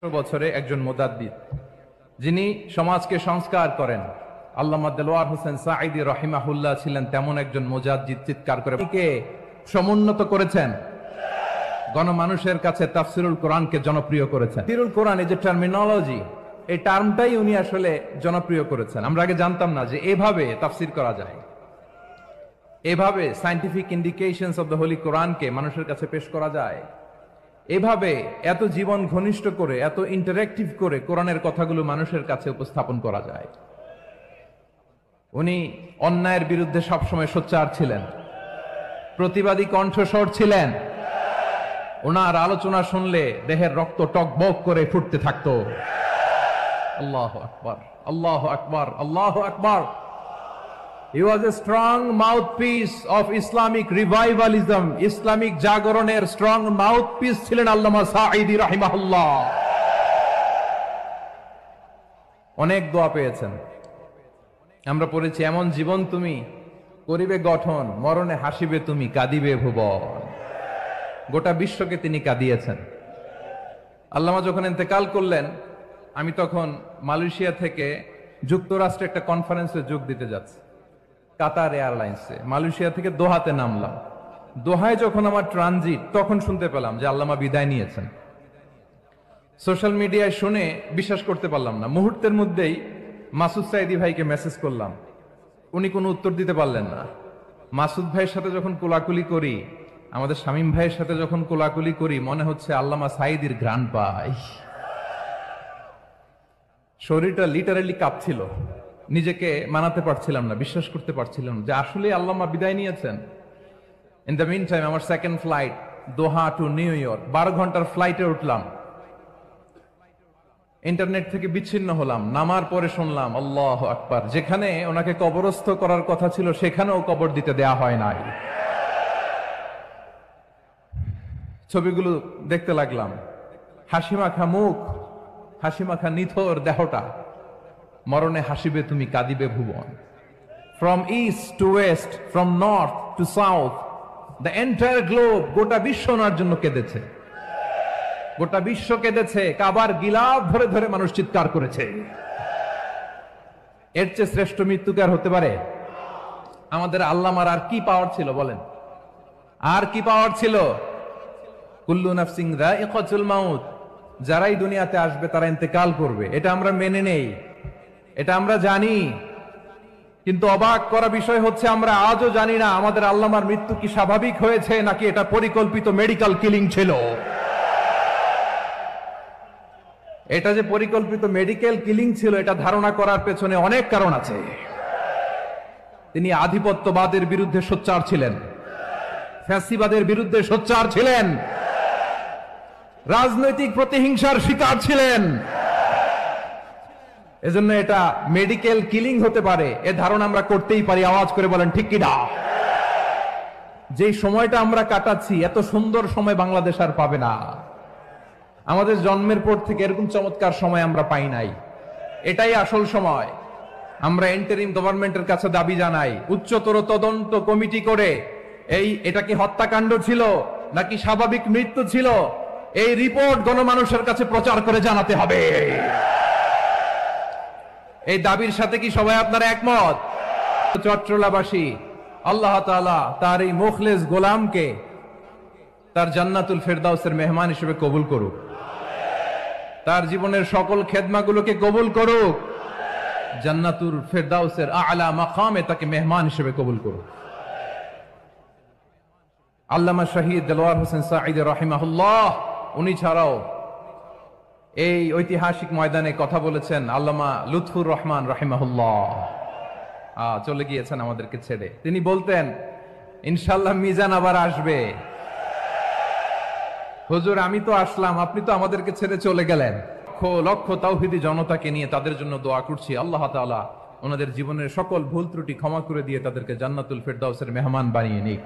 বছরে একজন মুজাদ্দিদ যিনি সমাজকে সংস্কার করেন, আল্লামা দেলোয়ার হোসেন সাঈদী রাহিমাহুল্লাহ ছিলেন তেমন একজন মুজাদ্দিদ। চিৎকার করে কে সমুন্নত করেছেন, গণমানুষের কাছে তাফসিরুল কোরআনকে জনপ্রিয় করেছেন। তাফসিরুল কোরআন এই যে টার্মিনোলজি, এই টার্মটাই উনি আসলে জনপ্রিয় করেছেন। আমরা আগে জানতাম না যে এভাবে তাফসির করা যায়, এভাবে scientific indications of the Holi কোরআনকে মানুষের কাছে পেশ করা যায়, এভাবে এত জীবন ঘনিষ্ঠ করে, এত ইন্টারেক্টিভ করে কোরআনের কথাগুলো মানুষের কাছে উপস্থাপন করা যায়। উনি অন্যায়ের বিরুদ্ধে সবসময় সোচ্চার ছিলেন, প্রতিবাদী কণ্ঠস্বর ছিলেন। ওনার আলোচনা শুনলে দেহের রক্ত টকবক করে ফুটতে থাকতো। আল্লাহু আকবার, আল্লাহু আকবার, আল্লাহু আকবার। He was a strong mouthpiece of Islamic revivalism. Islamic জাগরণের স্ট্রং মাউথপিস ছিলেন আল্লামা সাঈদী রাহিমাহুল্লাহ। অনেক দোয়া পেয়েছেন। আমরা পড়েছি, এমন জীবন তুমি করিবে গঠন, মরণে হাসিবে তুমি, কাঁদিবে ভুবন। গোটা বিশ্বকে তিনি কাঁদিয়েছেন। আল্লামা যখন ইন্তেকাল করলেন, আমি তখন মালয়েশিয়া থেকে যুক্তরাষ্ট্রে একটা কনফারেন্সে যোগ দিতে যাচ্ছি, কাতার এয়ারলাইন্সে। মালয়েশিয়া থেকে দোহাতে নামলাম। দোহায় যখন আমার ট্রানজিট, তখন শুনতে পেলাম যে আল্লামা বিদায় নিয়েছেন। সোশ্যাল মিডিয়ায় শুনে বিশ্বাস করতে পারলাম না। মুহূর্তের মধ্যেই মাসুদ সাঈদী ভাইকে মেসেজ করলাম, উনি কোনো উত্তর দিতে পারলেন না। মাসুদ ভাইয়ের সাথে যখন কোলাকুলি করি, আমাদের শামীম ভাইয়ের সাথে যখন কোলাকুলি করি, মনে হচ্ছে আল্লামা সাঈদীর ঘ্রাণ পাই। শরীরটা লিটারালি কাঁপছিল, নিজেকে মানাতে পারছিলাম না, বিশ্বাস করতে পারছিলাম যে আসলে আল্লামা বিদায় নিয়েছেন। ইন দ্য মিন টাইম আমার সেকেন্ড ফ্লাইট দোহা টু নিউ ইয়র্ক, 12 ঘন্টার ফ্লাইটে উঠলাম। ইন্টারনেট থেকে বিচ্ছিন্ন হলাম। নামার পরে শুনলাম আল্লাহু আকবার, যেখানে ওনাকে কবরস্থ করার কথা ছিল সেখানেও কবর দিতে দেয়া হয় নাই। ছবিগুলো দেখতে লাগলাম, হাসিমাখা মুখ, হাসিমাখা নিথর দেহটা, মরণে হাসিবে তুমি, কাঁদিবে ভুবন। From east to west, from north to south, the entire globe, গোটা বিশ্ব ওনার জন্য কেঁদেছে, গোটা বিশ্ব কেঁদেছে। কাবার গিলাফ ধরে ধরে মানুষ চিৎকার করেছে। এর চেয়ে শ্রেষ্ঠ মৃত্যু কি আর হতে পারে? আমাদের আল্লামার আর কি পাওয়ার ছিল বলেন? আর কি পাওয়ার ছিল? কুল্লু নাফসিন যায়িকাতুল মাউত, যারাই দুনিয়াতে আসবে তারা ইন্তেকাল করবে, এটা আমরা মেনে নেই, এটা আমরা জানি। কিন্তু অবাক করা বিষয় হচ্ছে, আমরা আজও জানি না আমাদের আল্লামার মৃত্যু কি স্বাভাবিক হয়েছে নাকি এটা পরিকল্পিত মেডিকেল কিলিং ছিল। এটা যে পরিকল্পিত মেডিকেল কিলিং ছিল, এটা ধারণা করার পেছনে অনেক কারণ আছে। তিনি আধিপত্যবাদের বিরুদ্ধে সোচ্চার ছিলেন, ফ্যাসিবাদের বিরুদ্ধে সোচ্চার ছিলেন, রাজনৈতিক প্রতিহিংসার শিকার ছিলেন। এজন্য এটা মেডিকেল কিলিং হতে পারে, এ ধারণা আমরা করতেই পারি। আওয়াজ করে বলেন ঠিক কি না? যে সময়টা আমরা কাটাচ্ছি, এত সুন্দর সময় বাংলাদেশ আর পাবে না। আমাদের জন্মের পর থেকে এরকম চমৎকার সময় আমরা পাই নাই। এটাই আসল সময়। আমরা ইন্টারিম গভর্নমেন্টের কাছে দাবি জানাই, উচ্চতর তদন্ত কমিটি করে এটা কি হত্যাকাণ্ড ছিল নাকি স্বাভাবিক মৃত্যু ছিল, এই রিপোর্ট গণমানুষের কাছে প্রচার করে জানাতে হবে। এই দাবির সাথে কি সবাই আপনারা একমত? চট্টলাবাসী আল্লাহ তাআলা তার এই মুখলেস গোলামকে তার জান্নাতুল ফেরদাউসের মেহমান হিসেবে কবুল করুক, তার জীবনের সকল খেদমাগুলোকে কবুল করুক, জান্নাতুল ফেরদাউসের আলা মাকামে তাকে মেহমান হিসেবে কবুল করুক। আল্লামা শহীদ দেলোয়ার হোসেন সাঈদী রাহিমাহুল্লাহ, উনি ছাড়াও এই ঐতিহাসিক ময়দানে কথা বলেছেন আল্লামা লুৎফুর রহমান রাহিমাহুল্লাহ। চলে গিয়েছেন আমাদেরকে ছেড়ে। তিনি বলতেন, ইনশাআল্লাহ মিজান আবার আসবে। হুজুর, আমি তো আসলাম, আপনি তো আমাদেরকে ছেড়ে চলে গেলেন। লক্ষ লক্ষ তাওহীদি জনতাকে নিয়ে তাদের জন্য দোয়া করছি, আল্লাহ তাআলা ওনাদের জীবনের সকল ভুল ত্রুটি ক্ষমা করে দিয়ে তাদেরকে জান্নাতুল ফেরদাউসের মেহমান বানিয়ে নিক।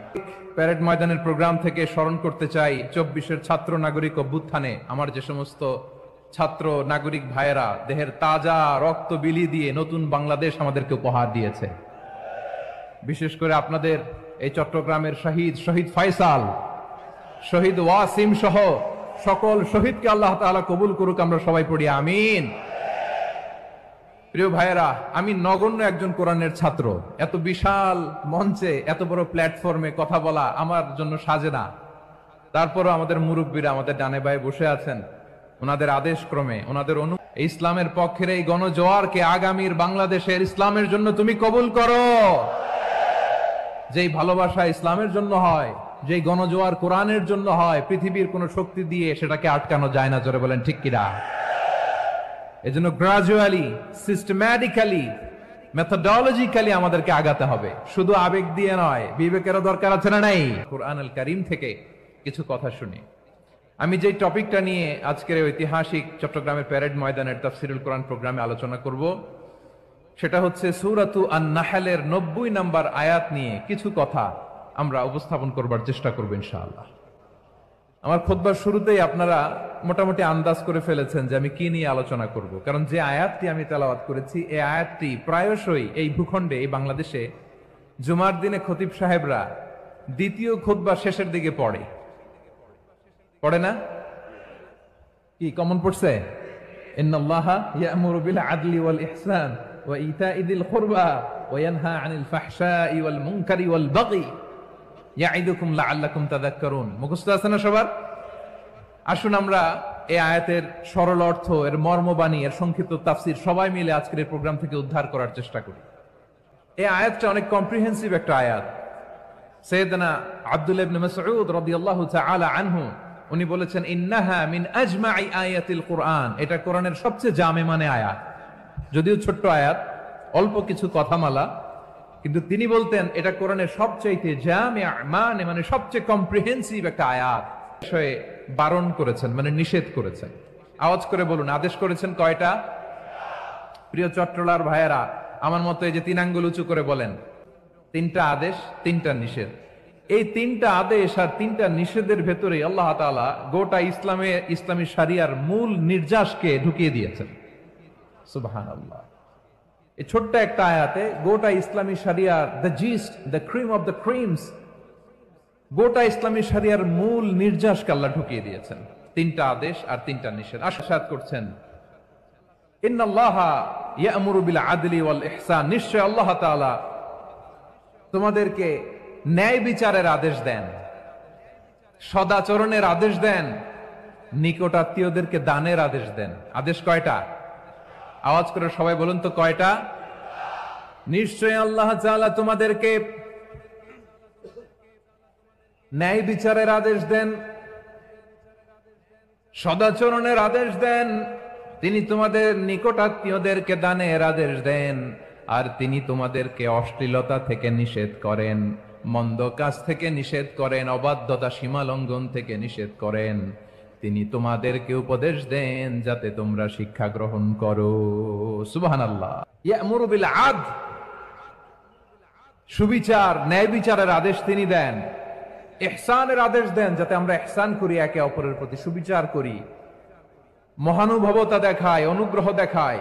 প্যারেড ময়দানের প্রোগ্রাম থেকে স্মরণ করতে চাই 24-এর ছাত্র নাগরিক অভ্যুত্থানে আমার যে সমস্ত ছাত্র নাগরিক ভাইয়েরা দেহের তাজা রক্ত বিলি দিয়ে নতুন বাংলাদেশ আমাদেরকে উপহার দিয়েছে। বিশেষ করে আপনাদের এই চট্টগ্রামের শহীদ ফয়সাল, শহীদ ওয়াসিম সহ সকল শহীদকে আল্লাহ তাআলা কবুল করুক, আমরা সবাই পড়ি আমিন। প্রিয় ভাইয়েরা, আমি নগণ্য একজন কোরআনের ছাত্র, এত বিশাল মঞ্চে এত বড় প্ল্যাটফর্মে কথা বলা আমার জন্য সাজে না। তারপরও আমাদের মুরব্বীরা আমাদের ডানে বায়ে বসে আছেন, ওনাদের আদেশ ক্রমে ওনাদের ইসলামের পক্ষের এই গণজোয়ারকে আগামীর বাংলাদেশের ইসলামের জন্য তুমি কবুল করো। যেই ভালোবাসা ইসলামের জন্য হয়, যেই গণজোয়ার কোরআনের জন্য হয়, পৃথিবীর কোন শক্তি দিয়ে সেটাকে আটকানো যায় না। জোরে বলেন ঠিক কিনা? এজন্য গ্রাজুয়ালি, সিস্টেম্যাটিক্যালি, মেথোডোলজিক্যালি আমাদেরকে আগাতে হবে, শুধু আবেগ দিয়ে নয়। বিবেকেরও দরকার আছে না নাই? কুরআনুল কারীম থেকে কিছু কথা শুনি। আমি যে টপিকটা নিয়ে আজকের ঐতিহাসিক চট্টগ্রামের প্যারেড ময়দানের তাফসিরুল কোরআন প্রোগ্রামে আলোচনা করব, সেটা হচ্ছে সূরাতু আন-নাহলের 90 নম্বর আয়াত নিয়ে কিছু কথা আমরা উপস্থাপন করবার চেষ্টা করব ইনশাআল্লাহ। আমার খুতবার শুরুতেই আপনারা মোটামুটি আন্দাজ করে ফেলেছেন যে আমি কি নিয়ে আলোচনা করব, কারণ যে আয়াতটি আমি তেলাওয়াত করেছি এই আয়াতটি প্রায়শই এই ভূখণ্ডে, এই বাংলাদেশে জুমার দিনে খতিব সাহেবরা দ্বিতীয় খুতবা শেষের দিকে পড়ে না? কি কমন পড়ছে? ইন্নাল্লাহা ইয়া'মুরু বিল আদলি ওয়াল ইহসান ওয়া ইতা'i যিল কুরবা ওয়া ইয়ানহা আনিল ফাহশাই ওয়াল মুনকারি ওয়াল বাগি ইয়া'iদুকুম লাআল্লাকুম তাযাক্কারুন। মুখস্থ আছে না সবার? আসুন আমরা এই আয়াতের সরল অর্থ, এর মর্মবাণী, এর সংক্ষিপ্ত তাফসীর সবাই মিলে আজকের এই প্রোগ্রাম থেকে উদ্ধার করার চেষ্টা করি। এই আয়াতটা অনেক কম্প্রিহেন্সিভ একটা আয়াত। সাইয়েদনা আব্দুল্লাহ ইবনে মাসউদ রাদিয়াল্লাহু তাআলা আনহু উনি বলেছেন, ইন্নাহা মিন আজমাই আয়াতিল কুরআন, এটা কোরআনের সবচেয়ে জামে মানে আয়াত। যদিও ছোট্ট আয়াত, অল্প কিছু কথামালা, কিন্তু তিনি বলতেন এটা কোরআনের সবচেয়ে জামে মানে সবচেয়ে কম্প্রিহেন্সিভ একটা আয়াত। বিষয়ে বারণ করেছেন, মানে নিষেধ করেছেন। আওয়াজ করে বলুন, আদেশ করেছেন কয়টা? প্রিয় চট্টলার ভাইয়েরা, আমার মতো এই যে 3 আঙ্গুল উঁচু করে বলেন, 3টা আদেশ, 3টা নিষেধ। এই 3টা আদেশ আর 3টা নিষেধের ভেতরে আল্লাহ তাআলা গোটা ইসলামী শরিয়ার মূল নির্যাসকে ঢুকিয়ে দিয়েছেন। সুবহানাল্লাহ। এই ছোট্ট একটা আয়াতে গোটা ইসলামী শরিয়ার, the gist, the cream of the creams, গোটা ইসলামী শরিয়ার মূল নির্যাসকে আল্লাহ ঢুকিয়ে দিয়েছেন। 3টা আদেশ আর 3টা নিষেধ। আশাদ করছেন, ইন্নাল্লাহা ইয়া'মুরু বিল আদলি ওয়াল ইহসান, নিশ্চয় আল্লাহ তাআলা তোমাদেরকে ন্যায় বিচারের আদেশ দেন, সদাচরণের আদেশ দেন, নিকটাত্মীয়দেরকে দানের আদেশ দেন। আদেশ কয়টা? আওয়াজ করে সবাই বলুন তো কয়টা? নিশ্চয় আল্লাহ তাআলা তোমাদেরকে ন্যায় বিচারের আদেশ দেন, সদাচরণের আদেশ দেন, তিনি তোমাদের নিকটাত্মীয়দেরকে দানের আদেশ দেন, আর তিনি তোমাদেরকে অশ্লীলতা থেকে নিষেধ করেন, মন্দ কাজ থেকে নিষেধ করেন, অবাধ্যতা সীমা লঙ্ঘন থেকে নিষেধ করেন। তিনি তোমাদেরকে উপদেশ দেন যাতে তোমরা শিক্ষা গ্রহণ করো। সুবহানাল্লাহ। ইয়া'মুরু বিল আদল, সুবিচার, ন্যায় বিচারের আদেশ তিনি দেন। ইহসানের আদেশ দেন, যাতে আমরা ইহসান করি, একে অপরের প্রতি সুবিচার করি, মহানুভবতা দেখাই, অনুগ্রহ দেখাই,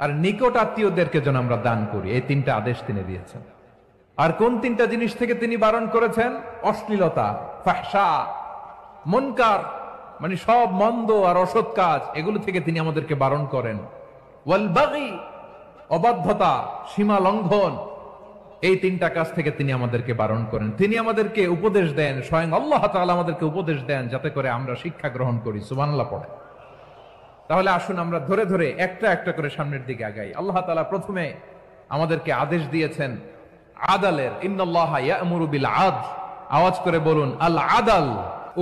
আর নিকট আত্মীয়দেরকে যেন আমরা দান করি। এই 3টা আদেশ তিনি দিয়েছেন। আর কোন 3টা জিনিস থেকে তিনি বারণ করেছেন? অশ্লীলতা, ফাহশা, মুনকার, মানে সব মন্দ আর অসৎ কাজ, এগুলো থেকে তিনি আমাদেরকে বারণ করেন। ওয়াল বাগি, অবাধ্যতা, সীমা লঙ্ঘন, এই 3টা কাজ থেকে তিনি আমাদেরকে বারণ করেন। তিনি আমাদেরকে উপদেশ দেন, স্বয়ং আল্লাহ তাআলা আমাদেরকে উপদেশ দেন যাতে করে আমরা শিক্ষা গ্রহণ করি। সুবহানাল্লাহ পড়ে। তাহলে আসুন আমরা ধরে ধরে একটা একটা করে সামনের দিকে আগাই। আল্লাহ তাআলা প্রথমে আমাদেরকে আদেশ দিয়েছেন আদালের, ইন্নাল্লাহা ইয়া'মুরু বিল আদল। আওয়াজ করে বলুন আল আদাল।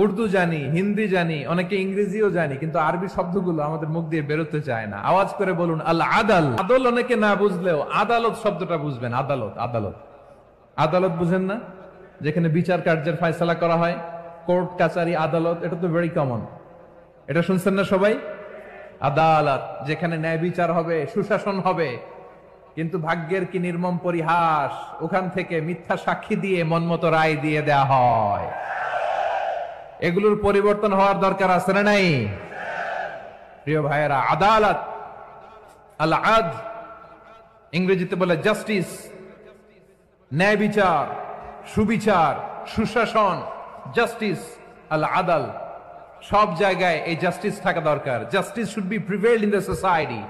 উর্দু জানি, হিন্দি জানি, অনেকে ইংরেজিও জানি, কিন্তু আরবি শব্দগুলো আমাদের মুখ দিয়ে বেরোতে চায় না। আওয়াজ করে বলুন আল আদাল। আদল অনেকে না বুঝলেও আদালত শব্দটা বুঝবেন। আদালত, আদালত, আদালত বুঝেন না? যেখানে বিচার কার্যের ফয়সালা করা হয়, কোর্ট কাচারি, আদালত, এটা তো ভেরি কমন। এটা শুনছেন না সবাই? আদালত, যেখানে ন্যায় বিচার হবে, সুশাসন হবে। কিন্তু ভাগ্যের কি নির্মম পরিহাস, ওখান থেকে মিথ্যা সাক্ষী দিয়ে মনমতো রায় দিয়ে দেয়া হয়। এগুলোর পরিবর্তন হওয়ার দরকার আছে না নাই? প্রিয় ভাইয়েরা, আদালত, আল আদল, ইংরেজিতে বলে জাস্টিস, ন্যায় বিচার, সুবিচার, সুশাসন, জাস্টিস, আল আদাল। সব জায়গায় এই জাস্টিস থাকা দরকার। Justice should be prevailed in the society.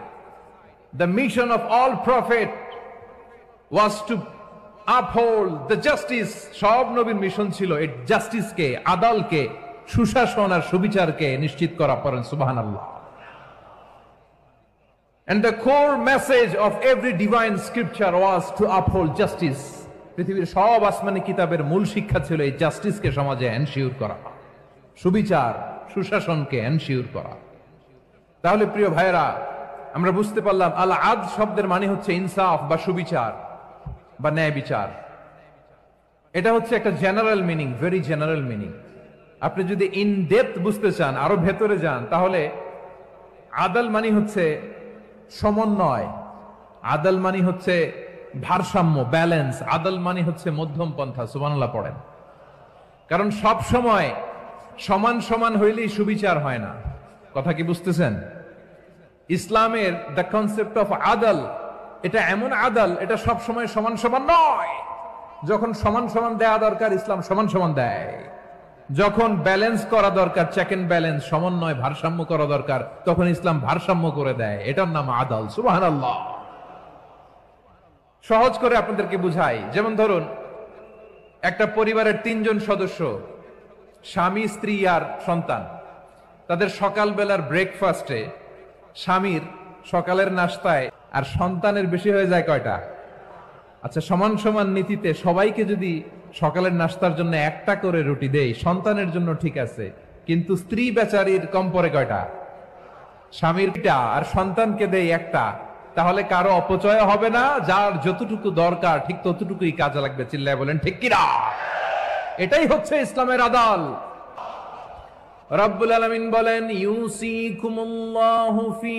The mission of all prophet was to uphold the justice. সব নবীর মিশন ছিল এই জাস্টিসকে, আদালকে, সুশাসন আর সুবিচারকে নিশ্চিত করা। পড়েন সুবহানাল্লাহ। And the core message of every divine scripture was to uphold justice. পৃথিবীর সব আসমানি কিতাবের মূল শিক্ষা ছিল এই জাস্টিসকে সমাজে এনশিওর করা, সুবিচার সুশাসনকে এনশিওর করা। তাহলে প্রিয় ভাইরা, আমরা বুঝতে পারলাম আল আদল শব্দের মানে হচ্ছে ইনসাফ বা সুবিচার বা ন্যায় বিচার। এটা হচ্ছে একটা general meaning, very general meaning. আপনি যদি ইন ডেপথ বুঝতে চান, আরো ভেতরে যান, তাহলে আদল মানে হচ্ছে সমন্বয়, আদল মানে হচ্ছে ভারসাম্য, ব্যালেন্স। আদল মানে হচ্ছে মধ্যম পন্থা। সুবহানাল্লাহ পড়েন। কারণ সব সময় সমান সমান হইলেই সুবিচার হয় না। কথা কি বুঝতেছেন? ইসলামের দ্য কনসেপ্ট অফ আদল, এটা এমন আদল, এটা সব সময় সমান সমান নয়। যখন সমান সমান দেয়া দরকার, ইসলাম সমান সমান দেয়। যখন ব্যালেন্স করা দরকার, চেক এন্ড ব্যালেন্স, সমন্বয়, ভারসাম্য করা দরকার, তখন ইসলাম ভারসাম্য করে দেয়। এটার নাম আদল। সুবহানাল্লাহ। সহজ করে আপনাদেরকে বুঝাই। যেমন ধরুন, একটা পরিবারের 3 জন সদস্য, স্বামী, স্ত্রী আর সন্তান। তাদের সকালবেলার ব্রেকফাস্টে স্বামীর সকালের নাস্তায় আর সন্তানের বেশি হয়ে যায় কয়টা? আচ্ছা, সমান সমান নীতিতে সবাইকে যদি সকালের নাস্তার জন্য একটা করে রুটি দেই, সন্তানের জন্য ঠিক আছে, কিন্তু স্ত্রী বেচারির কম পড়ে কয়টা? স্বামীরটা আর সন্তানকে দেই একটা, তাহলে কারো অপচয় হবে না। যার যতটুকু দরকার ঠিক ততটুকুই কাজে লাগবে। চিল্লায় বলেন ঠিক কিনা? এটাই হচ্ছে ইসলামের আদল। রব্বুল আলামিন বলেন, ইউসিকুমুল্লাহু ফি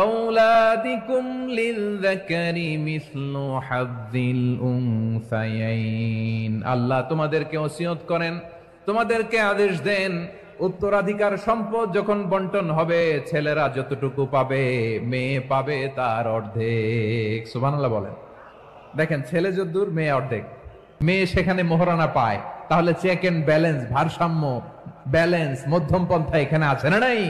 আওলাদিকুম লিযযাকারি মিসলু হাযযিল উনসায়াইন। আল্লাহ তোমাদেরকে ওসিয়ত করেন, তোমাদেরকে আদেশ দেন, উত্তরাধিকার সম্পদ যখন বন্টন হবে, ছেলেরা যতটুকু পাবে, মেয়ে পাবে তার অর্ধেক। সুবহানাল্লাহ বলেন। দেখেন, ছেলে যদ্দূর, মেয়ে অর্ধেক। মেয়ে সেখানে মোহরানা পায়, তাহলে চেক এন্ড ব্যালেন্স, ভারসাম্য, ব্যালেন্স, মধ্যম পন্থা এখানে আছে না নাই?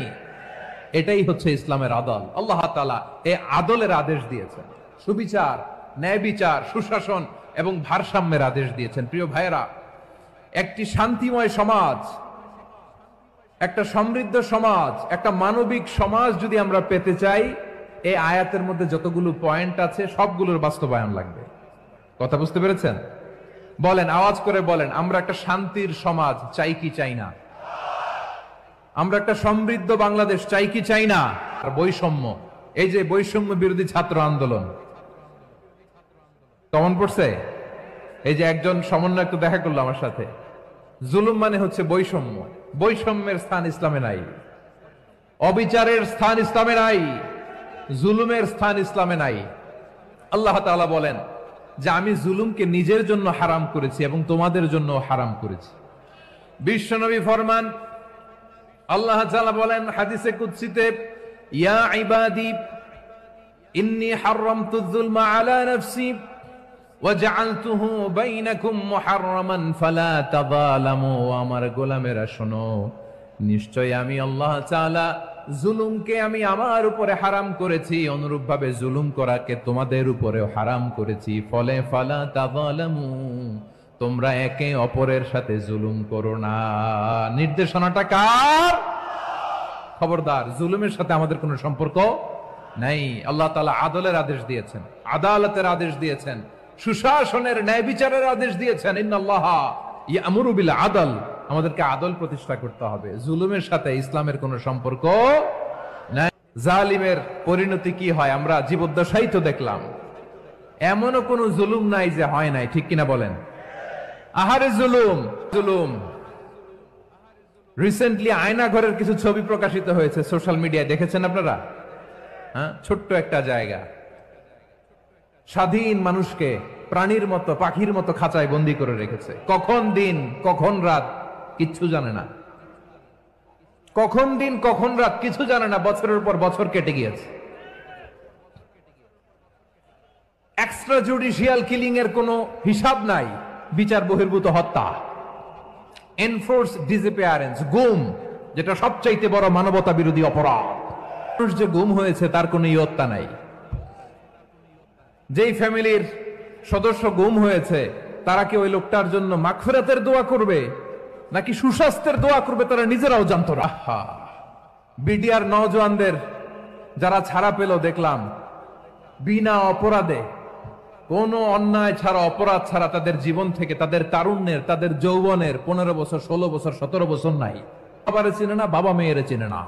এটাই হচ্ছে ইসলামের আদল। আল্লাহ তাআলা এই আদলের আদেশ দিয়েছেন, সুবিচার, ন্যায় বিচার, সুশাসন এবং ভারসাম্যের আদেশ দিয়েছেন। প্রিয় ভাইয়েরা, একটি শান্তিময় সমাজ, একটা সমৃদ্ধ সমাজ, একটা মানবিক সমাজ যদি আমরা পেতে চাই, এই আয়াতের মধ্যে যতগুলো পয়েন্ট আছে সবগুলোর বাস্তবায়ন লাগবে। কথা বুঝতে পেরেছেন? বলেন, আওয়াজ করে বলেন, আমরা একটা শান্তির সমাজ চাই কি চাই না? আমরা একটা সমৃদ্ধ বাংলাদেশ চাই কি চাই না? আর বৈষম্য, এই যে বৈষম্য বিরোধী ছাত্র আন্দোলন কমন পড়ছে। এই যে একজন সমন্বয় একটু দেখা করলো আমার সাথে। জুলুম মানে হচ্ছে বৈষম্য। বৈষম্যের স্থান ইসলামে নাই, অবিচারের স্থান ইসলামে নাই, জুলুমের স্থান ইসলামে নাই। আল্লাহ তাআলা বলেন যে আমি জুলুমকে নিজের জন্য হারাম করেছি এবং তোমাদের জন্য হারাম করেছি। বিশ্বনবী ফরমান, আল্লাহ তাআলা বলেন হাদিসে কুদসিতে, ইয়া ইবাদি ইন্নী হারামতুয যুলমা আলা নাফসি ওয়া জাআলতুহু বাইনাকুম মুহাররামান ফালা তাযালামু। আমার গোলামেরা শোনো, নিশ্চয় আমি আল্লাহ তাআলা জুলুমকে আমি আমার উপরে হারাম করেছি, অনুরূপভাবে জুলুম করাকে তোমাদের উপরেও হারাম করেছি। ফলে ফালা তাযালামু, তোমরা একে অপরের সাথে জুলুম করো না। নির্দেশনাটা কার? খবরদার, জুলুমের সাথে আমাদের কোনো সম্পর্ক নাই। আল্লাহ তাআলা আদলের আদেশ দিয়েছেন, আদালতের আদেশ দিয়েছেন, সুশাসনের, ন্যায় বিচারের আদেশ দিয়েছেন। ইন্নাল্লাহা ইয়ামুরু বিল আদল, আমাদেরকে আদল প্রতিষ্ঠা করতে হবে। জুলুমের সাথে ইসলামের কোনো সম্পর্ক নাই। জালিমের পরিণতি কি হয় আমরা জীবদ্দশাই তো দেখলাম। এমনও কোনো জুলুম নাই যে হয় নাই, ঠিক কিনা বলেন? আহারে জুলুম, জুলুম। রিসেন্টলি আয়না ঘরের কিছু ছবি প্রকাশিত হয়েছে সোশ্যাল মিডিয়ায়, দেখেছেন আপনারা? হ্যাঁ, ছোট্ট একটা জায়গা, স্বাধীন মানুষকে প্রাণীর মতো, পাখির মতো খাঁচায় বন্দী করে রেখেছে। কখন দিন কখন রাত কিচ্ছু জানে না, কখন দিন কখন রাত কিছু জানে না। বছরের পর বছর কেটে গিয়েছে। এক্সট্রা জুডিশিয়াল কিলিং এর কোনো হিসাব নাই, বিচার বহির্ভূত হত্যা, এনফোর্স ডিসঅ্যাপিয়ারেন্স, গুম, যেটা সবচাইতে বড় মানবতা বিরোধী অপরাধ। মানুষ যে গুম হয়েছে তার কোনো ইয়ত্তা নাই। যেই ফ্যামিলির সদস্য গুম হয়েছে তারা কি ওই লোকটার জন্য মাগফিরাতের দোয়া করবে নাকি সুস্বাস্থ্যের দোয়া করবে তারা নিজেরাও জানতো না। বিডিআর নওজওয়ানদের যারা ছাড়া পেল দেখলাম বিনা অপরাধে, কোনো অন্যায় ছাড়া, অপরাধ ছাড়া তাদের জীবন থেকে, তাদের তারুণ্যের, তাদের যৌবনের 15 বছর, 16 বছর, 17 বছর নাই। বাবারে চিনে না, বাবা মেয়েরে চিনে না।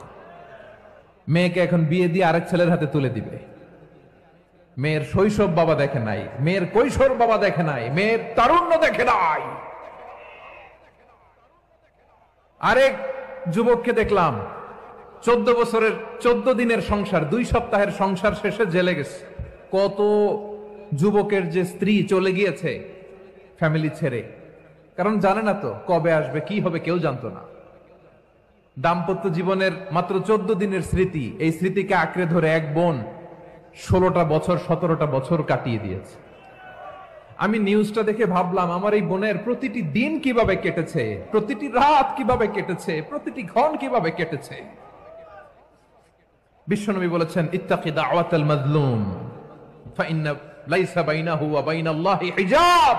মেয়েকে এখন বিয়ে দিয়ে আরেক ছেলের হাতে তুলে দিবে। মেয়ের শৈশব বাবা দেখে নাই, মেয়ের কৈশোর বাবা দেখে নাই, মেয়ের তারুণ্য দেখে নাই। আরেক যুবককে দেখলাম 14 বছরের 14 দিনের সংসার, 2 সপ্তাহের সংসার শেষে জেলে গেছে। কত যুবকের যে স্ত্রী চলে গিয়েছে ফ্যামিলি ছেড়ে, কারণ জানে না তো কবে আসবে, কি হবে, কেউ জানতো না। দাম্পত্য জীবনের মাত্র 14 দিনের স্মৃতি, এই স্মৃতিকে আঁকড়ে ধরে এক বোন 16টা বছর 17টা বছর কাটিয়ে দিয়েছে। আমি নিউজটা দেখে ভাবলাম আমার এই বোনের প্রতিটি দিন কিভাবে কেটেছে, প্রতিটি রাত কিভাবে কেটেছে, প্রতিটি ক্ষণ কিভাবে কেটেছে। বিশ্বনবী বলেছেন, ইত্তাকি দাওয়াতাল মাজলুম ফাইন্না লাইসা বাইনাহু ওয়া বাইনাল্লাহি হিজাব।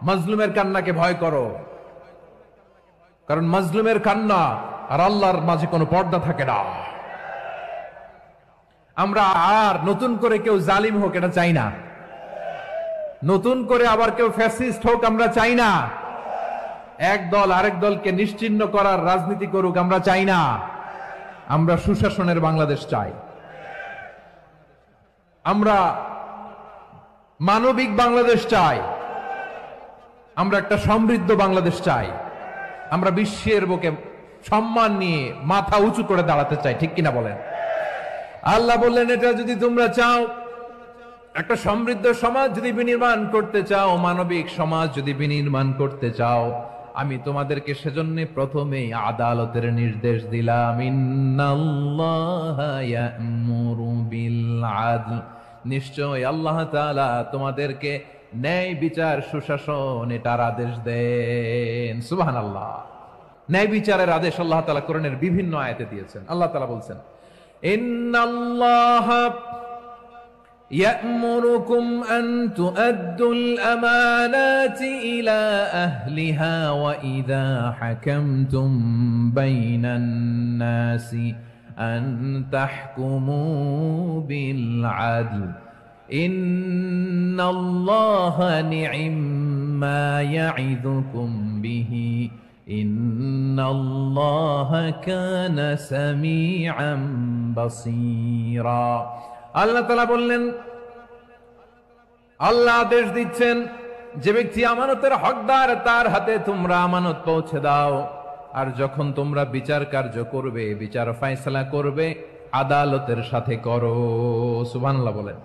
মাজলুমের কান্নাকে ভয় করো, কারণ মাজলুমের কান্না আর আল্লাহর মাঝে কোনো পর্দা থাকে না। আমরা আর নতুন করে কেউ জালিম হোক এটা চাই না, নতুন করে আবার কেউ ফ্যাসিস্ট হোক আমরা চাই না, এক দল আরেক দলকে নিশ্চিহ্ন করার রাজনীতি করুক আমরা চাই না। আমরা সুশাসনের বাংলাদেশ চাই, আমরা মানবিক বাংলাদেশ চাই, আমরা একটা সমৃদ্ধ বাংলাদেশ চাই, আমরা বিশ্বের বুকে সম্মান নিয়ে মাথা উঁচু করে দাঁড়াতে চাই, ঠিক কিনা বলেন? আল্লাহ বললেন, এটা যদি তোমরা চাও, একটা সমৃদ্ধ সমাজ যদি বিনির্মাণ করতে চাও, মানবিক সমাজ যদি বিনির্মাণ করতে চাও, আমি তোমাদেরকে সেজন্য প্রথমেই আদালতের নির্দেশ দিলাম। ইন্নাল্লাহা ইয়া'মুরু বিল আদল, নিশ্চয় আল্লাহ তাআলা তোমাদেরকে ন্যায় বিচার, সুশাসন এটার আদেশ দেন। সুবহানাল্লাহ। ন্যায় বিচারের আদেশ আল্লাহ তাআলা কোরআনের বিভিন্ন আয়াতে দিয়েছেন। আল্লাহ তাআলা বলছেন, ইন্নাল্লাহা يأمركم أن تؤدوا الأمانات إلى أهلها وإذا حكمتم بين الناس أن تحكموا بالعدل إن الله نعم ما يعظكم به إن الله كان سميعا بصيرا। আল্লাহ তাআলা বললেন, আল্লাহ আদেশ দিচ্ছেন, যে ব্যক্তি আমানতের হকদার তার হাতে তোমরা আমানত পৌঁছে দাও, আর যখন তোমরা বিচার কার্য করবে, বিচার ফয়সালা করবে, আদালতের সাথে করো। সুবহানাল্লাহ বলেন।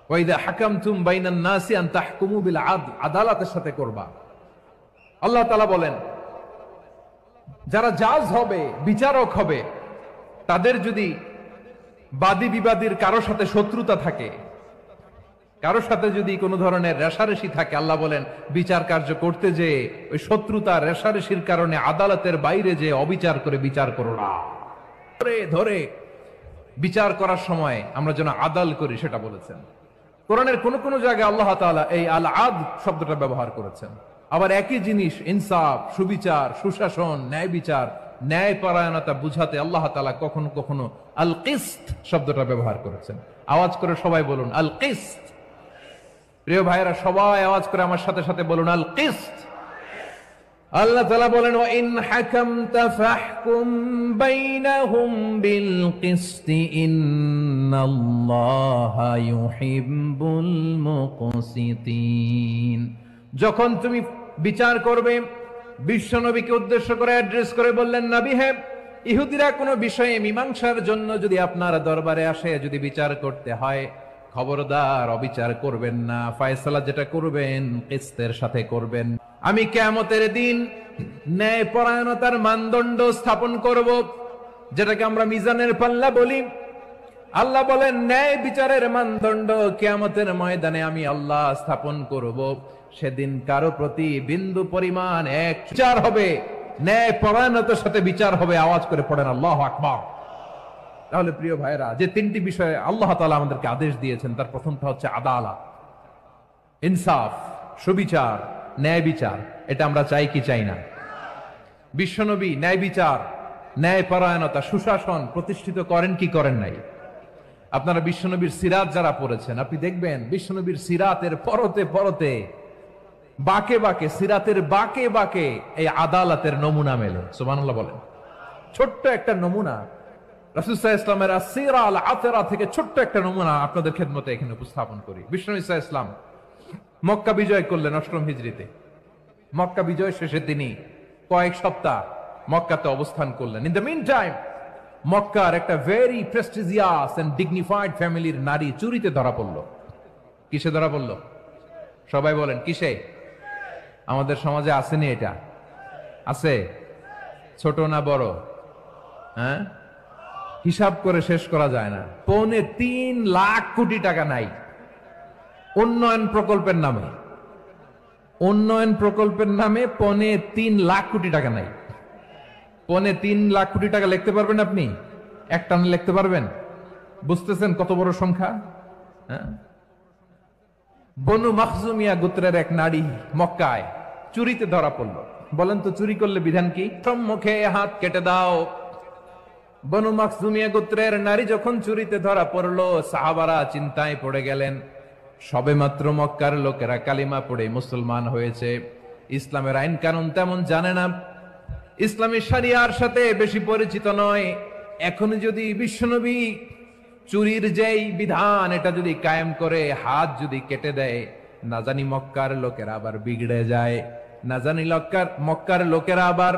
ওয়া ইযা হাকামতুম বাইনান নাসি আন তাহকুমু বিল আদল, আদালতের সাথে করবা। আল্লাহ তাআলা বলেন, যারা জাজ হবে, বিচারক হবে, তাদের যদি বাদী বিবাদীর কারো সাথে শত্রুতা থাকে, কারো সাথে যদি কোনো ধরনের রেষারেষি থাকে, আল্লাহ বলেন বিচার কার্য করতে যে ওই শত্রুতা রেষারেষির কারণে আদালতের বাইরে যে অবিচার করে বিচার করো না। ধরে ধরে বিচার করার সময় আমরা যেন আদাল করি সেটা বলেছেন। কোরআনের কোন কোন জায়গায় আল্লাহ তাআলা এই আল আদ শব্দটা ব্যবহার করেছেন। আবার একই জিনিস ইনসাফ, সুবিচার, সুশাসন, ন্যায় বিচার, ন্যায় পরায়ণতা বুঝাতে আল্লাহ তাআলা কখনো কখনো আল কিসত শব্দটা ব্যবহার করেছেন। আওয়াজ করে সবাই বলুন আল কিসত। প্রিয় ভাইরা, সবাই আওয়াজ করে আমার সাথে সাথে বলুন আল কিসত। আল্লাহ তাআলা বলেন, ওয়া ইন হাকামতা ফাহকুম বাইনাহুম বিল কিসত ইন্নাল্লাহা ইউহিব্বুল মুকসিতিন। যখন তুমি বিচার করবে, বিশ্বনবীকে উদ্দেশ্য করে অ্যাড্রেস করে বললেন, নবী হে, ইহুদিরা কোনো বিষয়ে মীমাংসার জন্য যদি আপনার দরবারে আসে, যদি বিচার করতে হয়, খবরদার অবিচার করবেন না, ফয়সালা যেটা করবেন কিসতের সাথে করবেন। আমি কিয়ামতের দিন ন্যায় পরায়ণতার মানদণ্ড স্থাপন করব, যেটাকে আমরা মিজানের পাল্লা বলি। আল্লাহ বলেন, ন্যায় বিচারের মানদণ্ড কিয়ামতের ময়দানে আমি আল্লাহ স্থাপন করব। সেদিন কারো প্রতি বিন্দু পরিমাণ এক বিচার হবে, ন্যায় পরায়ণতার সাথে বিচার হবে। আওয়াজ করে পড়েন আল্লাহু আকবার। তাহলে প্রিয় ভাইরা, যে তিনটি বিষয়ে আল্লাহ তাআলা আমাদেরকে আদেশ দিয়েছেন, তার প্রথমটা হচ্ছে আদালত, ইনসাফ, সুবিচার, ন্যায় বিচার। এটা আমরা চাই কি চাই না? বিশ্বনবী ন্যায় বিচার, ন্যায় পরায়ণতা, সুশাসন প্রতিষ্ঠিত করেন কি করেন নাই? আপনারা বিশ্বনবীর সিরাত যারা পড়েছেন, আপনি দেখবেন বিশ্বনবীর সিরাতের পরতে পরতে, বাকে বাকে, সিরাতের বাকে বাকে এই আদালতের নমুনা মেলে। সুবহানাল্লাহ বলেন। ছোট্ট একটা নমুনা রাসূল সাল্লাল্লাহু আলাইহি ওয়াসাল্লামের আসসিরা আল আতরা থেকে ছোট্ট একটা নমুনা আপনাদের খেদমতে এখানে উপস্থাপন করি। বিশ্বনবী সাল্লাল্লাহু আলাইহি ওয়াসাল্লাম মক্কা বিজয় করলেন ৮ম হিজরিতে। মক্কা বিজয় শেষে তিনি কয়েক সপ্তাহ মক্কাতে অবস্থান করলেন। ইন দ্য মিন টাইম মক্কার একটা ভেরি প্রেস্টিজিয়াস এন্ড ডিগনিফাইড ফ্যামিলির নারী চুরিতে ধরা পড়ল। কিসে ধরা পড়ল? সবাই বলেন কিসে? আমাদের সমাজে আসেনি এটা? আছে? ছোট না বড়? হ্যাঁ, হিসাব করে শেষ করা যায় না। ৩.৫ লাখ কোটি টাকা নাই উন্নয়ন প্রকল্পের নামে। উন্নয়ন প্রকল্পের নামে ৩.৫ লাখ কোটি টাকা নাই। ৩.৫ লাখ কোটি টাকা লিখতে পারবেন আপনি? এক টানে লিখতে পারবেন? বুঝতেছেন কত বড় সংখ্যা? হ্যাঁ, বনু মাখজুমিয়া গোত্রের এক নারী মক্কায় চুরিতে ধরা পড়ল। বলেন তো চুরি করলে বিধান কি? সম্মুখে হাত কেটে দাও। বনু মাখজুমিয়া গোত্রের নারী যখন চুরিতে ধরা পড়লো, সাহাবারা চিন্তায় পড়ে গেলেন। সবেমাত্র মক্কার লোকেরা কালিমা পড়ে মুসলমান হয়েছে, ইসলামের আইন কানুন তেমন জানে না, ইসলামী শরিয়ার সাথে বেশি পরিচিত নয়। এখন যদি বিশ্বনবী চুরির যেই বিধান এটা যদি কায়েম করে হাত যদি কেটে দেয়, না জানি মক্কার লোকেরা আবার বিগড়ে যায়, না জানি মক্কার লোকেরা আবার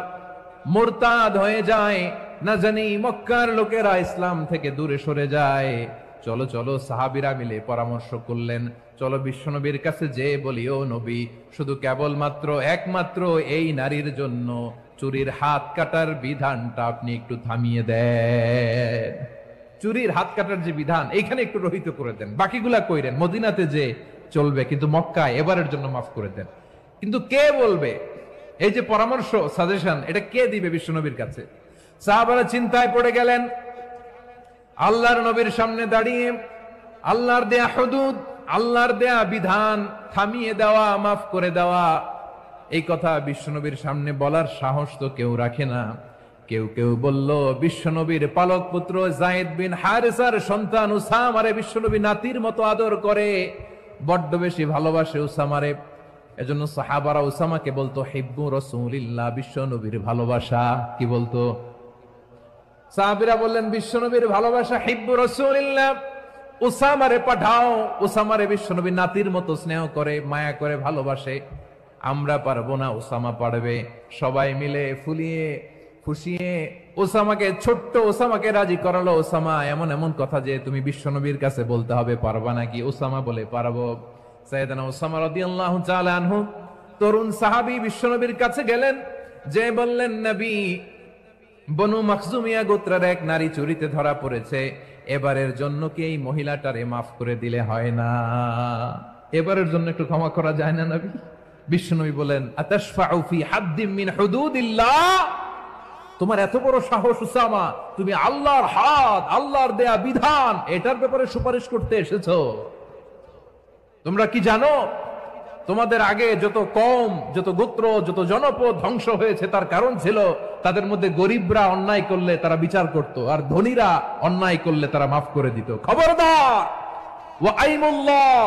মুরতাদ হয়ে যায়, না জানি মক্কার লোকেরা ইসলাম থেকে দূরে সরে যায়। চলো চলো, সাহাবীরা মিলে পরামর্শ করলেন, চলো বিশ্বনবীর কাছে যে বলি, ও নবী, শুধু কেবলমাত্র একমাত্র এই নারীর জন্য চুরির হাত কাটার বিধানটা আপনি একটু থামিয়ে দেন। চুরির হাত কাটার যে বিধান এখানে একটু রহিত করে দেন, বাকিগুলা কইরেন মদিনাতে যে চলবে, কিন্তু মক্কায় এবারের জন্য মাফ করে দেন। কিন্তু কে বলবে? এই যে পরামর্শ, সাজেশন, এটা কে দিবে বিশ্বনবীর কাছে? সাহাবারা চিন্তায় পড়ে গেলেন। আল্লাহর নবীর সামনে দাঁড়িয়ে আল্লাহর দেয়া হুদুদ, আল্লাহর দেয়া বিধান থামিয়ে দেওয়া, মাফ করে দেওয়া, এই কথা বিশ্বনবীর সামনে বলার সাহস তো কেউ রাখে না। কেউ কেউ বলল, বিশ্বনবীর পালক পুত্র যায়েদ বিন হারেসার সন্তান উসামারে বিশ্বনবী নাতির মতো আদর করে, বড্ড বেশি ভালোবাসে উসামারে। এজন্য সাহাবারা উসামাকে বলতো হিব্বু রাসূলিল্লাহ, বিশ্বনবীর ভালোবাসা। কি বলতো? সাহাবীরা বললেন, বিশ্বনবীর ভালোবাসা হিব্বু রাসূলিল্লাহ, উসামারে পাঠাও। উসামারে বিশ্বনবী নাতির মতো স্নেহ করে, মায়া করে, ভালোবাসে। আমরা পারবো না, উসামা পারবে। সবাই মিলে ফুলিয়ে ফুসিয়ে ওসামাকে, ছোট্ট ওসামাকে রাজি করালো। ওসামা এমন এমন কথা যে তুমি বিশ্বনবীর কাছে বলতে হবে, পারবা নাকি? ওসামা বলে, পারবো। সাইয়েদনা ওসামা রাদিয়াল্লাহু তাআলা আনহু তরুণ সাহাবী বিশ্বনবীর কাছে গেলেন, যে বললেন, নবী, বনু মাখজুমিয়া গোত্রের এক নারী চুরিতে ধরা পড়েছে, এবারের জন্য কি এই মহিলাটারে মাফ করে দিলে হয় না? এবারের জন্য একটু ক্ষমা করা যায় না নবী? বিশ্বনবী বলেন, আতাশফাউ ফি হাদ্দিম মিন হুদুদিল্লাহ, তোমার এত বড় সাহস উসামা, তুমি আল্লাহর হাত, আল্লাহর দেয়া বিধান, এটার ব্যাপারে সুপারিশ করতে এসেছো? তোমরা কি জানো তোমাদের আগে যত কওম, যত গোত্র, যত জনপদ ধ্বংস হয়েছে তার কারণ ছিল তাদের মধ্যে গরিবরা অন্যায় করলে তারা বিচার করত, আর ধনীরা অন্যায় করলে তারা মাফ করে দিত। খবরদার! ওয়া আইমুল্লাহ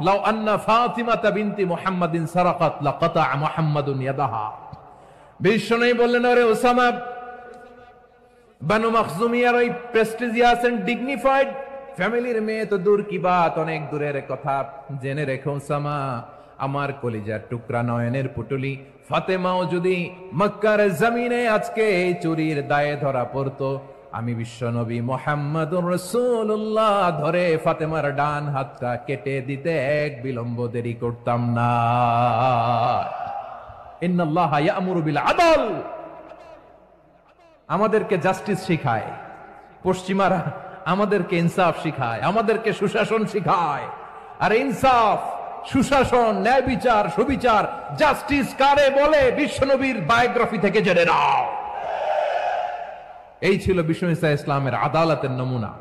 লাউ আন্না ফাতিমাতা বিনতি মুহাম্মাদিন সারাকাত লাকাতা মুহাম্মাদুন ইয়াদাহা। বিশ্বনবী বললেন, আরে ওসামা, বানু মাখজুমিয়ার ওই প্রেস্টিজিয়াস এন্ড ডিগনিফাইড ফ্যামিলির মেয়ে তো দূর কি বাত, অনেক দূরের কথা। জেনে রেখো ওসামা, আমার কলিজার টুকরা নয়নের পুটুলি ফাতেমাও যদি মক্কার জমিনে আজকে এই চুরির দায়ে ধরা পড়তো, আমি বিশ্বনবী মুহাম্মাদুর রাসূলুল্লাহ ধরে ফাতেমার ডান হাতটা কেটে দিতে এক বিলম্ব দেরি করতাম না। ইন্নাল্লাহা ইয়া'মুরু বিল আদল, আমাদেরকে জাস্টিস শিখায়। পশ্চিমারা আমাদেরকে ইনসাফ শিখায়, আমাদেরকে সুশাসন শিখায়। আর ইনসাফ, সুশাসন, ন্যায় বিচার, সুবিচার, জাস্টিস কারে বলে বিশ্বনবীর বায়োগ্রাফি থেকে জেনে নাও। এই ছিল বিষ্ণু ঈসা ইসলামের আদালতের নমুনা।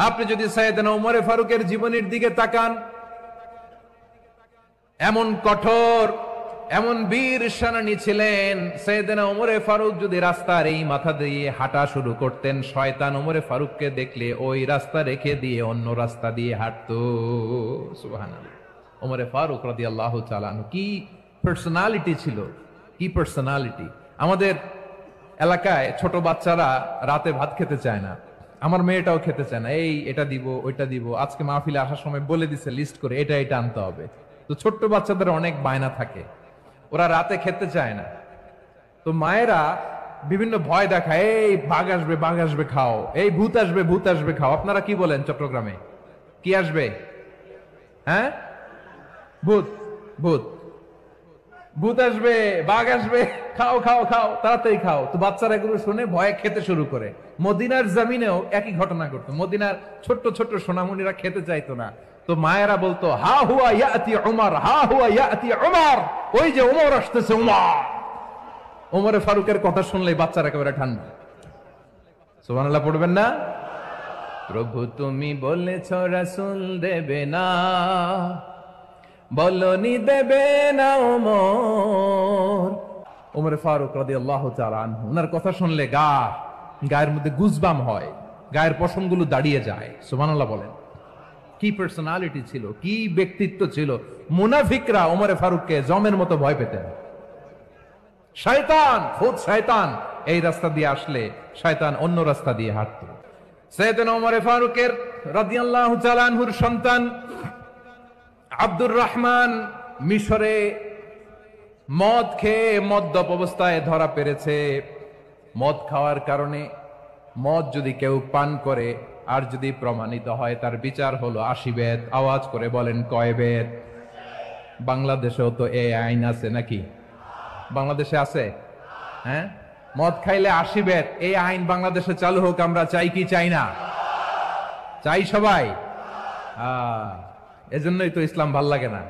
আপনি যদি সাইয়েদনা ওমরে ফারুকের জীবনের দিকে তাকান, এমন কঠোর, এমন বীর সেনানী ছিলেন। সাইয়েদনা ওমরে ফারুক যদি রাস্তার এই মাথা দিয়ে হাঁটা শুরু করতেন, শয়তান ওমরে ফারুককে দেখলে ওই রাস্তা রেখে দিয়ে অন্য রাস্তা দিয়ে হাঁটতো। সুবহানাল্লাহ। ওমরে ফারুক রাদিয়াল্লাহু তাআলা আনহু কি পার্সোনালিটি ছিল, কি পার্সোনালিটি। আমাদের এলাকায় ছোট বাচ্চারা রাতে ভাত খেতে চায় না, আমার মেয়েটাও খেতে চায় না। এই এটা দিব, ওইটা দিব, আজকে মাহফিলে আসার সময় বলে দিছে লিস্ট করে এটা এটা আনতে হবে। তো ছোট্ট বাচ্চাদের অনেক বায়না থাকে, ওরা রাতে খেতে চায় না। তো মায়েরা বিভিন্ন ভয় দেখায়, এই বাঘ আসবে, বাঘ আসবে খাও, এই ভূত আসবে, ভূত আসবে খাও। আপনারা কি বলেন চট্টগ্রামে? কি আসবে? হ্যাঁ, ভূত, ভূত, ভূত আসবে, বাঘ আসবে, খাও খাও খাও, তাড়াতাড়ি খাও। তো বাচ্চারা এগুলো শুনে ভয়ে খেতে শুরু করে। মদিনার জমিনেও একই ঘটনা ঘটতো। মদিনার ছোট্ট ছোট্ট সোনামণিরা খেতে চাইতো না। তো মায়েরা বলতো, হা হুয়া ইয়াতি উমর, হা হুয়া ইয়াতি উমর, ওই যে ওমর আসতেছে, ওমর। ওমরে ফারুকের কথা শুনলেই বাচ্চারা একেবারে ঠান্ডা। সুবহানাল্লাহ পড়বেন না? প্রভু তুমি বলেছ রাসূল দেবে না, বলনি দেবে না ওমর। ওমরে ফারুক রাদিয়াল্লাহু তাআলা আনহু, ওনার কথা শুনলে গায়ের মধ্যে গুজবাম হয়, গায়ের পশমগুলো দাঁড়িয়ে যায়। সুবহানাল্লাহ বলেন। কি পার্সোনালিটি ছিল, কি ব্যক্তিত্ব ছিল। মুনাফিকরা ওমরে ফারুককে জমের মতো ভয় পেতেন। শয়তান, খুদ শয়তান এই রাস্তা দিয়ে আসলে শয়তান অন্য রাস্তা দিয়ে হাঁটত। সাইয়েদনা ওমরে ফারুকের রাদিয়াল্লাহু তাআলা আনহুর সন্তান আব্দুর রহমান মিশরে মদ খেয়ে মদ্যপ অবস্থায় ধরা পড়েছে। মদ খাওয়ার কারণে, মদ যদি কেউ পান করে আর যদি প্রমাণিত হয়, তার বিচার হলো 80 বেত। আওয়াজ করে বলেন কয় বেত? বাংলাদেশেও তো এই আইন আছে নাকি? বাংলাদেশে আছে? হ্যাঁ, মদ খাইলে 80 বেত, এই আইন বাংলাদেশে চালু হোক। আমরা চাই কি চাই না? চাই সবাই। এজন্যই তো ইসলাম ভাল লাগে না।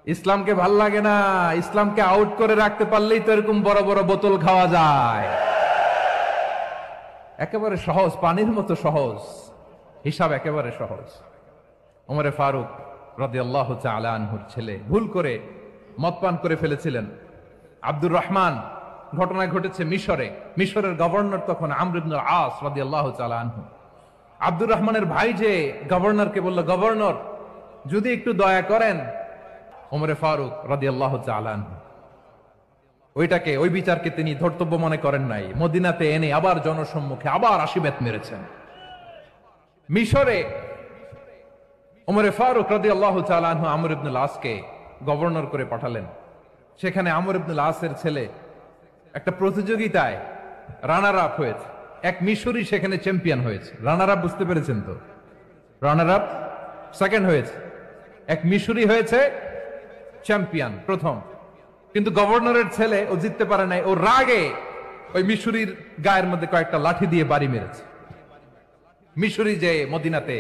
ইসলামকে ভাল লাগে না। ইসলামকে আউট করে রাখতে পারলেই তো এরকম বড় বড় বোতল খাওয়া যায়। একেবারে সহজ, পানির মতো সহজ, হিসাব একেবারে সহজ। ওমরে ফারুক রাদিয়াল্লাহু তাআলা আনহুর ছেলে ভুল করে মদ পান করে ফেলেছিলেন। আব্দুর রহমান, ঘটনা ঘটেছে মিশরে। মিশরের গভর্নর তখন আমর ইবনে আস রাদিয়াল্লাহু তাআলা আনহু। আব্দুর রহমানের ভাই যে গভর্নরকে বলল, গভর্নর যদি একটু দয়া করেন। ওমরে ফারুক রাদিয়াল্লাহু তাআলা আনহু ওইটাকে, ওই বিচারকে তিনি ধর্তব্য মনে করেন নাই। মদিনাতে এনে আবার জনসম্মুখে আবার 80 বেত মেরেছেন। মিশরে ওমরে ফারুক রাদিয়াল্লাহু তাআলা আনহু আমর ইবনে আসকে গভর্নর করে পাঠালেন। সেখানে আমর ইবনে আসের ছেলে একটা প্রতিযোগিতায় রানার আপ হয়েছে। এক মিশরি সেখানে চ্যাম্পিয়ন হয়েছে। রানার আপ বুঝতে পেরেছেন তো? রানার আপ সেকেন্ড হয়েছে, এক মিশরি হয়েছে চ্যাম্পিয়ন প্রথম। কিন্তু গভর্নরের ছেলে ও জিততে পারে নাই। ও রাগে ওই মিশরির গায়ের মধ্যে কয়েকটা লাঠি দিয়ে বাড়ি মেরেছে। মিশরি যে মদিনাতে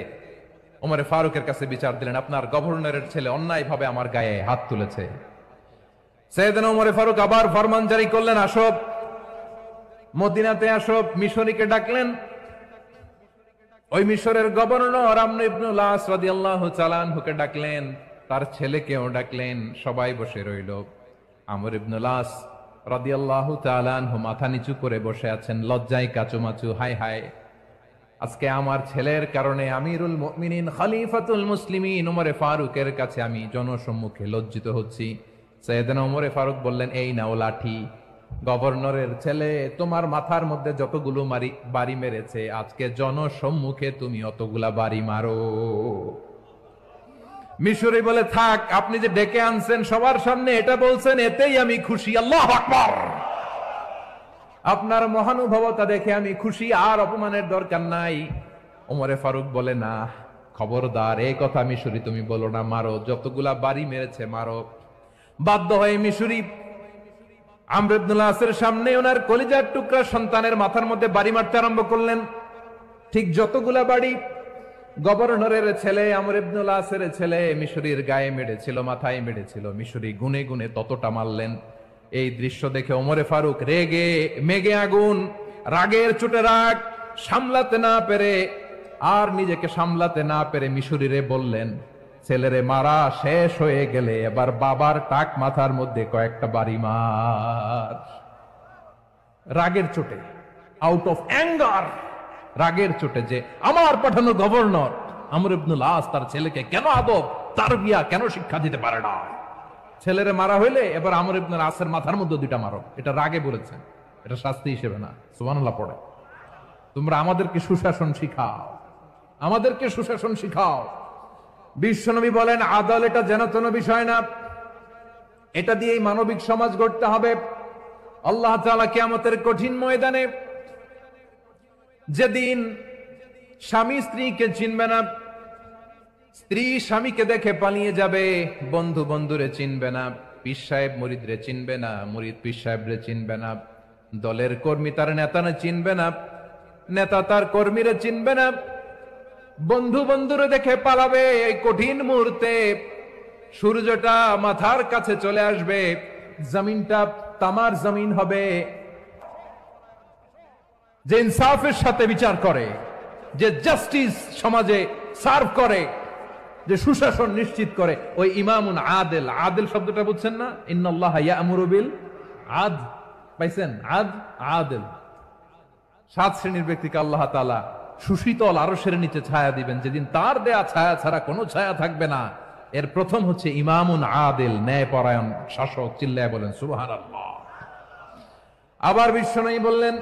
ওমরে ফারুকের কাছে বিচার দিলেন, আপনার গভর্নরের ছেলে অন্যায় ভাবে আমার গায়ে হাত তুলেছে। সাইয়েদনা ওমরে ফারুক আবার ফরমান জারি করলেন, আসো মদিনাতে আসো। মিশরীকে ডাকলেন। ওই মিশরের গভর্নর আমর ইবনে আস রাদিয়াল্লাহু তাআলা আনহুকে ডাকলেন, তার ছেলেকেও ডাকলেন। সবাই বসে রইল। আমর ইবনে আস রাদিয়াল্লাহু তাআলা আনহু মাথা নিচু করে বসে আছেন, লজ্জায় কাচুমাচু। হায় হায়, আজকে আমার ছেলের কারণে আমিরুল মুমিনিন খলিফাতুল মুসলিমিন ওমরে ফারুকের কাছে আমি জনসম্মুখে লজ্জিত হচ্ছি। সাইয়েদনা ওমরে ফারুক বললেন, এই নাও লাঠি। গভর্নরের ছেলে তোমার মাথার মধ্যে যতগুলো বাড়ি মেরেছে, আজকে জনসম্মুখে তুমি অতগুলা বাড়ি মারো। মিশরি বলে, থাক, আপনি যে ডেকে আনছেন সবার সামনে এটা বলছেন, এতেই আমি খুশি। আল্লাহু আকবার। আপনার মহানুভবতা দেখে আমি খুশি, আর অপমানের দরকার নাই। ওমরে ফারুক বলে, না, খবরদার, এই কথা মিশরি তুমি বলো না, মারো, যতগুলা বাড়ি মেরেছে মারো। বাধ্য হয়ে মিশরি আমর ইবনে আসের সামনে ওনার কলিজার টুকরা সন্তানের মাথার মধ্যে বাড়ি মারতে আরম্ভ করলেন। ঠিক যতগুলা বাড়ি গভর্নরের ছেলে আমর ইবনুল আসের ছেলে মিশরীর গায়ে মেরেছিল, মাথায় মেরেছিল। মিশরী গুনে গুনে ততটা মারলেন। এই দৃশ্য দেখে ওমরে ফারুক রেগে মেগে আগুন, রাগের চোটে রাগ সামলাতে না পেরে, আর নিজেকে সামলাতে না পেরে মিশরীরে বললেন, ছেলেরে মারা শেষ হয়ে গেলে এবার বাবার টাক মাথার মধ্যে কয়েকটা বাড়ি মার। রাগের চোটে, আউট অফ অ্যাঙ্গার, রাগের চোটে, যে আমার পাঠানো গভর্নর আমর ইবনুল আস তার ছেলেকে কেন আদব তারবিয়া কেন শিক্ষা দিতে পারে না। ছেলেরে মারা হইলে এবার আমর ইবনুল আসের মাথার মধ্যে দুইটা মারো। এটা রাগে বলেছেন, এটা শাস্তি হিসেবে না। সুবহানাল্লাহ পড়ে। তোমরা আমাদেরকে সুশাসন শিখাও, আমাদেরকে সুশাসন শিখাও। বিশ্বনবী বলেন আদাল এটা যেন তেন বিষয় না, এটা দিয়েই মানবিক সমাজ গড়তে হবে। আল্লাহ তাআলা কিয়ামতের কঠিন ময়দানে, যেদিন স্বামী স্ত্রীকে চিনবে না, স্ত্রী স্বামীকে দেখে পালিয়ে যাবে, বন্ধু বন্ধুরে চিনবে না, পীর সাহেব মুরিদরে চিনবে না, মুরিদ পীর সাহেবরে চিনবে না, দলের কর্মী তার নেতারে চিনবে না, নেতা তার কর্মীরে চিনবে না, বন্ধু বন্ধুরে দেখে পালাবে। এই কঠিন মুহূর্তে সূর্যটা মাথার কাছে চলে আসবে, জমিনটা তামার জমিন হবে। যে ইনসাফের সাথে বিচার করে, যে জাস্টিস সমাজে সার্ভ করে, যে সুশাসন নিশ্চিত করে, ওই ইমামুন আদেল। আদেল শব্দটা বুঝছেন না? ইন্নাল্লাহা ইয়া'মুরু বিল আদল, পাইছেন? আদেল। 7 শ্রেণীর ব্যক্তিকে আল্লাহ তাআলা সুশীতল আরশের নিচে ছায়া দিবেন, যেদিন তার দেয়া ছায়া ছাড়া কোনো ছায়া থাকবে না। এর প্রথম হচ্ছে ইমামুন আদেল, ন্যায়পরায়ণ শাসক। চিল্লায় বলেন সুবহানাল্লাহ। আবার বিশ্বনবী বললেন,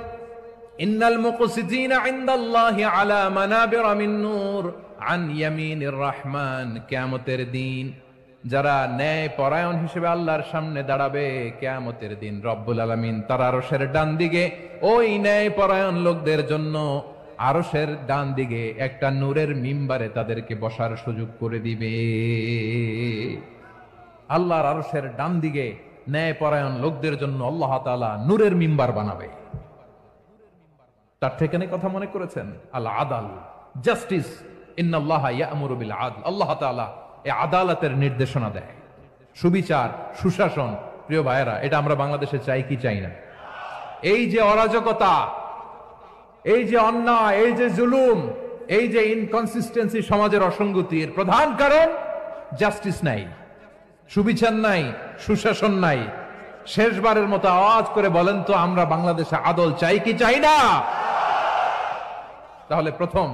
ইন্নাল মুকসিতিনা ইনদাল্লাহি আলা মানাবিরা মিন নূর আন ইয়ামিনির রহমান। কিয়ামতের দিন যারা ন্যায়পরায়ণ হিসেবে আল্লাহর সামনে দাঁড়াবে, কিয়ামতের দিন রব্বুল আলামিন তার আরশের ডান দিকে ওই ন্যায়পরায়ণ লোকদের জন্য আরশের ডান দিকে একটা নূরের মিম্বারে তাদেরকে বসার সুযোগ করে দিবে। আল্লাহর আরশের ডান দিকে ন্যায়পরায়ণ লোকদের জন্য আল্লাহ তাআলা নূরের মিম্বার বানাবে। তার ঠিকানে কথা মনে করেছেন? আল আদাল, জাস্টিস। ইন্নাল্লাহা ইয়া'মুরু বিল আদল। আল্লাহ তাআলা এই আদালতের নির্দেশনা দেয়, সুবিচার, সুশাসন। প্রিয় ভাইয়েরা, এটা আমরা বাংলাদেশে চাই কি চাই না? এই যে অরাজকতা, এই যে অন্যায়, এই যে জুলুম, এই যে ইনকনসিস্টেন্সি সমাজের অসঙ্গতির প্রধান কারণ জাস্টিস নাই, সুবিচার নাই, সুশাসন নাই। শেষবারের মতো আওয়াজ করে বলেন তো, আমরা বাংলাদেশে আদল চাই কি চাই না? তাহলে প্রথম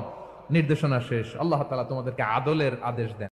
নির্দেশনা শেষ। আল্লাহ তাআলা তোমাদেরকে আদলের আদেশ দেন।